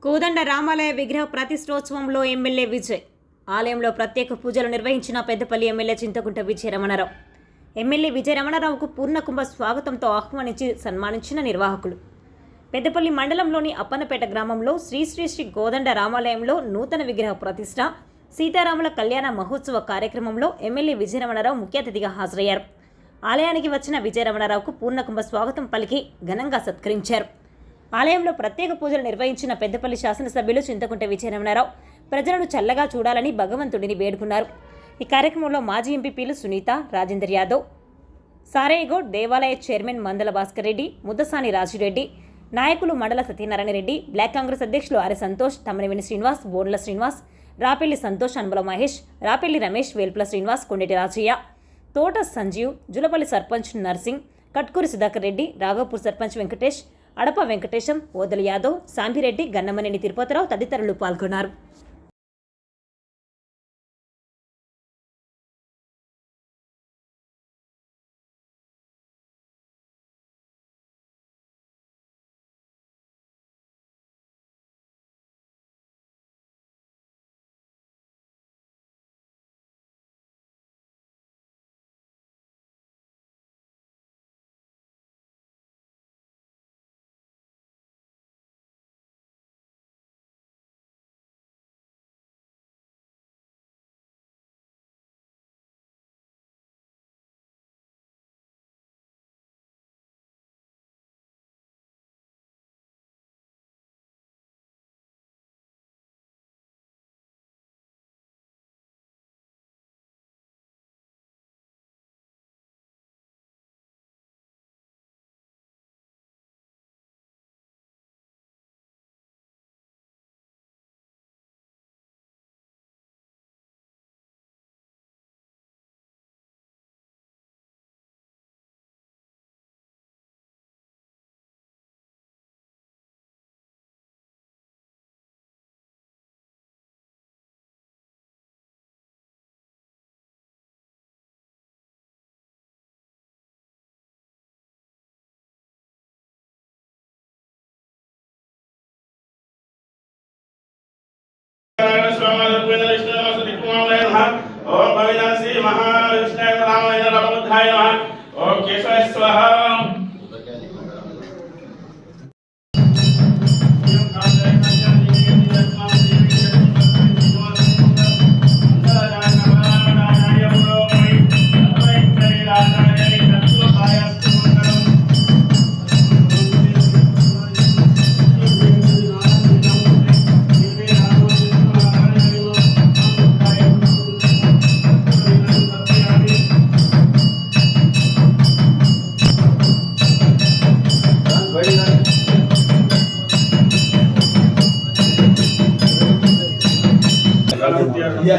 కోదండ రామాలయ విగ్రహ ప్రతిష్టోత్సవంలో ఎమ్మెల్యే విజయ్. ఆలయంలో ప్రత్యేక పూజలు నిర్వహించిన పెద్దపల్లి ఎమ్మెల్యే చింతకుంట విజయ రమణారావు. ఎమ్మెల్యే విజయ రమణారావుకు పూర్ణకుంభ స్వాగతంతో ఆహ్వానించి సన్మానించిన నిర్వాహకులు. పెద్దపల్లి మండలంలోని అప్పన్నపేట గ్రామంలో శ్రీ శ్రీ శ్రీ కోదండ రామాలయంలో నూతన విగ్రహ ప్రతిష్ట, సీతారాముల కళ్యాణ మహోత్సవ కార్యక్రమంలో ఎమ్మెల్యే విజయ రమణారావు ముఖ్య అతిథిగా హాజరయ్యారు. ఆలయానికి వచ్చిన విజయ రమణారావుకు పూర్ణకుంభ స్వాగతం పలికి ఘనంగా సత్కరించారు. ఆలయంలో ప్రత్యేక పూజలు నిర్వహించిన పెద్దపల్లి శాసనసభ్యులు చింతకుంట విజయ రమణారావు ప్రజలను చల్లగా చూడాలని భగవంతుడిని వేడుకున్నారు. ఈ కార్యక్రమంలో మాజీ ఎంపీపీలు సునీత, రాజేందర్ యాదవ్, సారేగౌడ్, దేవాలయ చైర్మన్ మందల భాస్కర్ రెడ్డి, ముద్దసాని రాజిరెడ్డి, నాయకులు మండల సత్యనారాయణ రెడ్డి, బ్లాక్ కాంగ్రెస్ అధ్యక్షులు ఆర్ఎ సంతోష్, తమ్మనవేణి శ్రీనివాస్, బోర్ల శ్రీనివాస్, రాపెల్లి సంతోష్, అనుమల మహేష్, రాపెల్లి రమేష్, వేల్పుల శ్రీనివాస్, కొండటి రాజయ్య, తోట సంజీవ్, జులపల్లి సర్పంచ్ నర్సింగ్, కట్కూరి సుధాకర్ రెడ్డి, రాఘవపూర్ సర్పంచ్ వెంకటేష్, అడప వెంకటేశం, ఓదల యాదవ్, సాంబిరెడ్డి, గన్నమనేని తిరుపతిరావు తదితరులు పాల్గొన్నారు. ओम भविनासी महाविष्णु रामाय रामभद्राय नमः। ओम केशवाय स्वाहा। Ya.